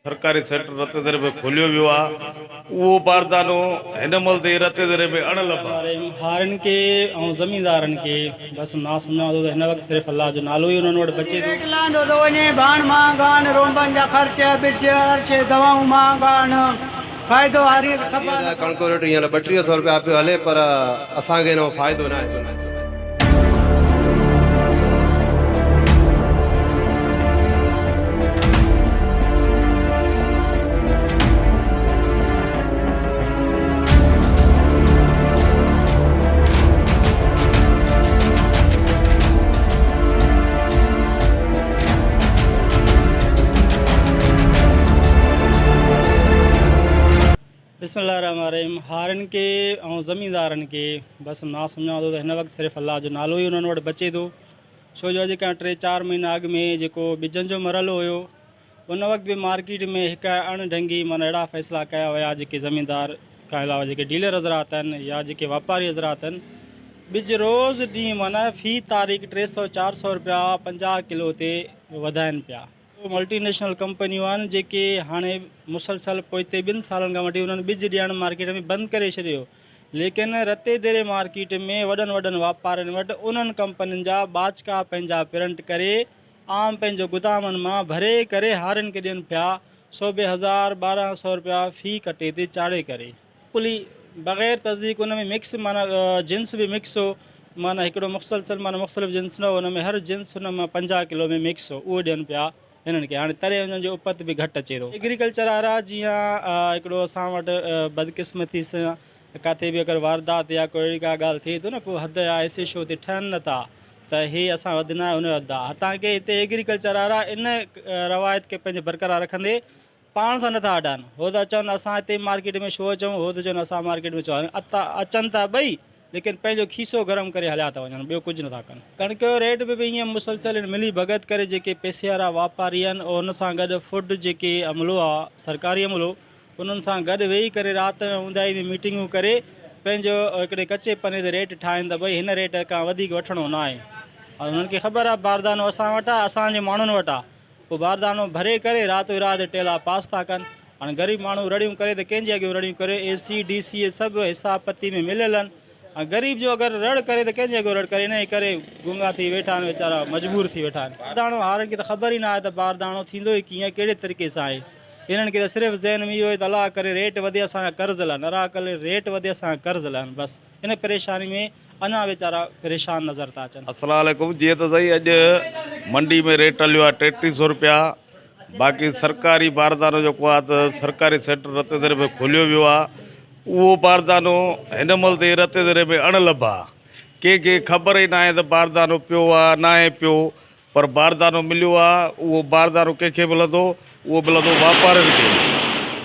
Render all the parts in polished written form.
सरकारी सेक्टर रते दरे में खोलियो वियो आहे उहो बारदानो हिन महिल ते रते दरे में अणलभ आहे। हारनि खे ऐं ज़मींदारनि खे बसि ना सम्झां थो त हिन वक़्तु सिर्फ़ु अलाह जो नालो ई उन्हनि वटि बचे थो। लांदो थो वञे भाण महांगा आहिनि, रोंबनि जा ख़र्च ॿिज अर्श दवाऊं महांगा आहिनि, फ़ाइदो हर हिकु सभु कणको रेट हींअर 3200 रुपया पियो हले पर असांखे हिन फ़ाइदो न आहे। बिस्मिल्लाहिर्रहमानिर्रहीम। हारनि खे ऐं ज़मींदारनि खे बसि ना सम्झां थो त हिन वक़्तु सिर्फ़ु अलाह जो नालो ई उन्हनि वटि बचे थो। छो जो अॼु खां 3-4 महीना अॻु में जेको ॿिजनि जो मरहलो हुयो उन वक़्तु बि मार्केट में हिकु अणढंगी माना अहिड़ा फ़ैसिला कया हुया जेके ज़मींदार खां अलावा जेके डीलर हज़रात आहिनि या जेके वापारी हज़रात आहिनि, ॿिज रोज़ु ॾींहुं माना फ़ी तारीख़ 300-400 रुपया 50 किलो ते वधाइनि पिया। मल्टीनेशनल कंपनियूं आहिनि जेके हाणे मुसलसल पोइते 2 सालनि खां वठी उन्हनि ॿिज ॾियणु मार्केट में बंदि करे छॾियो, लेकिन रते देरे मार्केट में वॾनि वापारियुनि वटि उन्हनि कंपनियुनि जा बाचका पंहिंजा प्रिंट करे आम पंहिंजो गुदामनि मां भरे करे हारनि खे ॾियनि पिया 100-1000-1200 रुपया फ़ी कटे ते चाढ़े करे। पुली बग़ैर तस्दीक उन में मिक्स माना जिन्स बि मिक्स हो, माना हिकिड़ो मुसलसल माना मुख़्तलिफ़ जिन्स न हो, हुन में हर जिन्स हुन मां 50 किलो में मिक्स हो, उहो ॾियनि पिया हिननि खे। हाणे तरे हुननि जो उपत बि घटि अचे थो। एग्रीकल्चर वारा जीअं हिकिड़ो असां वटि बदकिस्मती सां किथे बि अगरि वारदात या कोई अहिड़ी का ॻाल्हि थिए थो न, पोइ हद या ऐसे शो ते ठहनि नथा त हे असां वधि न आहे हुन वधि आहे। तव्हांखे हिते एग्रीकल्चर वारा इन रवायत खे पंहिंजे बरक़रार रखंदे पाण सां नथा हटाइनि। हो त चवनि असां हिते मार्केट में छो अचूं, हो त चवनि असां मार्केट में छो अचनि था ॿई, लेकिन पंहिंजो खीसो गरम करे हलिया था वञनि, ॿियो कुझु नथा कनि। कणिक जो रेट बि ईअं मुसलसल मिली भगत करे जेके पैसे वारा वापारी आहिनि और हुन सां गॾु फूड जेके अमलो आहे सरकारी अमलो, उन्हनि सां गॾु वेही करे राति ऊंदाई में मीटिंगूं करे पंहिंजो हिकिड़े कचे पने ते रेट ठाहिनि त भई हिन रेट खां वधीक वठिणो न आहे। और हुननि खे ख़बर आहे बारदानो असां वटि आहे, असांजे माण्हुनि वटि आहे, पोइ बारदानो भरे करे राति राति टेला पास था कनि। हाणे ग़रीब माण्हू रड़ियूं करे त कंहिंजे अॻियां रड़ियूं करे, AC DC सभु हिसाब पती में मिलियल आहिनि। ऐं ग़रीब जो अगरि रड़ करे त कंहिंजे अॻियां रड़ करे, इन करे गुंगा थी वेठा आहिनि वीचारा, मजबूर थी वेठा आहिनि। बारदानो हारनि खे त ख़बर ई न आहे त बारदानो थींदो ई कीअं कहिड़े तरीक़े सां आहे। हिननि खे त सिर्फ़ु ज़हन में इहो आहे त अलाह करे रेट वधे असांजा कर्ज़ लाहिनि, अलाह करे रेट वधे असांजा कर्ज़ लाहिनि, बसि इन परेशानी में अञा वीचारा परेशान नज़र था अचनि। अस्सलाम वालेकुम। जीअं त सही अॼु मंडी में रेट हलियो आहे 3300 रुपया। बाक़ी सरकारी बारदानो जेको आहे त सरकारी सेक्टर रते दरे में खोलियो वियो आहे उहो बारदानो हिन महिल ते रते दरे में अणलभ आहे। कंहिंखे ख़बर ई न आहे त बारदानो पियो आहे न आहे पियो, पर बारदानो मिलियो आहे। उहो बारदानो कंहिंखे मिलंदो, उहो मिलंदो वापारियुनि खे,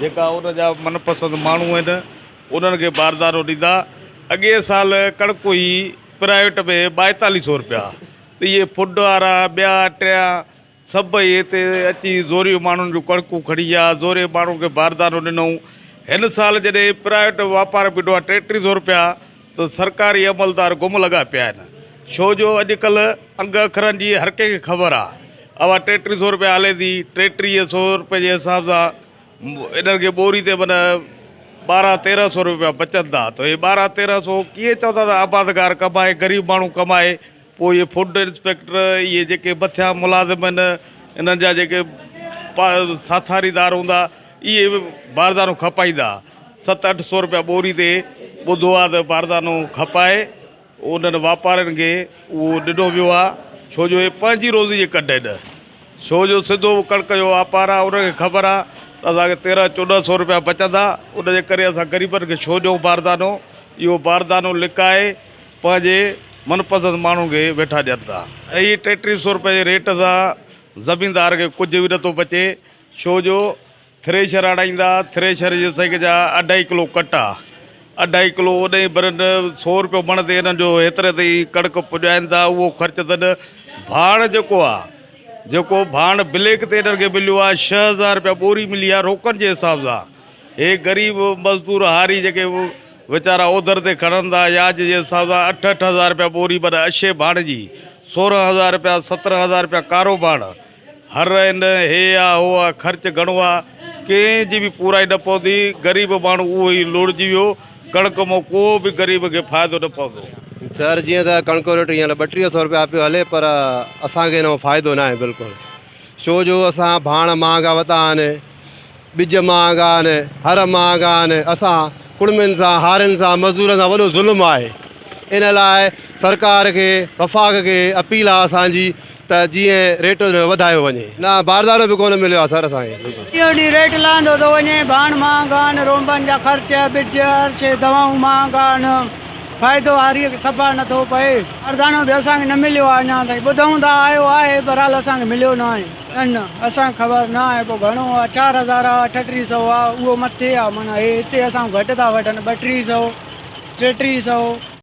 जेका उन जा मनपसंदि माण्हू आहिनि उन्हनि खे बारदानो ॾींदा। अॻे साल कणिक हुई प्राइवेट में 4200 रुपया, त इहे फुड वारा ॿिया टिया सभई हिते अची ज़ोरियूं माण्हुनि जूं कणिकूं खणी विया, ज़ोरे माण्हुनि खे बारदानो ॾिनऊं। हिन साल जॾहिं प्राइवेट वापार ॿिठो आहे 3300 रुपया, त सरकारी अमलदार गुम लॻा पिया आहिनि। छो जो अॼुकल्ह अंग अखरनि जी हर कंहिंखे ख़बर आहे। अवा 3300 रुपया हले थी, 3300 रुपये जे हिसाब सां इन्हनि खे ॿोरी ते माना 1200-1300 रुपया बचनि था। त इहे 1200-1300 कीअं चवंदा त आबादगार कमाए, ग़रीब माण्हू कमाए। पोइ इहे फूड इंस्पेक्टर, इहे जेके मथियां मुलाज़िम आहिनि, इन्हनि जा जेके साथारीदार हूंदा, इहे बारदानो खपाईंदा। 700-800 रुपया ॿोरी ते ॿुधो आहे त बारदानो खपाए उन्हनि वापारियुनि खे उहो ॾिनो वियो आहे। छो जो इहे पंहिंजी रोज़ी जे कढ आहिनि। छो जो सिधो कणिक जो वापारु आहे, उनखे ख़बर आहे त असांखे 1300-1400 रुपया बचंदा, उनजे करे असां ग़रीबनि खे छो ॾियूं बारदानो। इहो बारदानो लिकाए पंहिंजे मनपसंदि माण्हुनि खे वेठा ॾियनि था। ऐं इहे 3300 रुपये जे रेट सां ज़मीनदार खे कुझु बि नथो बचे। छो जो थ्रेशर हणाईंदा, थ्रेशर जे सही जा 2.5 किलो कटा, 2.5 किलो उन ई बरनि 100 रुपयो मण ते हिननि जो हेतिरे ते ई कणिक पुॼाइनि था। उहो ख़र्चु अथनि। भाण जेको आहे, जेको भाण ब्लैक ते हिननि खे मिलियो आहे 6000 रुपया ॿोरी मिली आहे रोकनि जे हिसाब सां। हे ग़रीब मज़दूर हारी जेके वीचारा ओधर ते खणनि था याज जे हिसाब सां 8-8 हज़ार रुपया ॿोरी, माना अछे भाण जी 16,000 रुपया 17,000 रुपया कारो भाण। हर आहिनि, हे आहे हो आहे, ख़र्चु घणो आहे। कंहिंजी बि पूराई न पवंदी, ग़रीब माण्हू उहो ई लुड़िजी वियो, कणिक मां को बि ग़रीब खे फ़ाइदो न पवंदो। सर जीअं त कणिक जो रेट हींअर 3200 रुपया पियो हले, पर असांखे हिन फ़ाइदो न आहे बिल्कुलु। छो जो असां भाण महांगा वरिता आहिनि, ॿिज महांगा आहिनि, हर महांगा आहिनि, असां कुड़मियुनि सां हारियुनि सां मज़दूरनि सां वॾो ज़ुल्म आहे। इन लाइ सरकार खे वफ़ाक़ खे अपील आहे असांजी त जीअं रेट वधायो वञे। न बारदानो बि कोन मिलियो आहे सर असांखे। ॾींहों ॾींहुं रेट लहंदो थो वञे, भाण महांगा आहिनि, रोंबनि जा ख़र्च, ॿिज, अर्श, दवाऊं महांगा आहिनि, फ़ाइदो हारीअ खे सफ़ा नथो पए। बारदानो बि असांखे न मिलियो आहे अञा ताईं, ॿुधूं था आयो आहे, बहरहाल असांखे मिलियो न आहे। न असांखे ख़बर न आहे पोइ घणो आहे, 4000 आहे, 3800 आहे, उहो मथे आहे। माना हे हिते असां घटि था वठनि, 3200, 3300।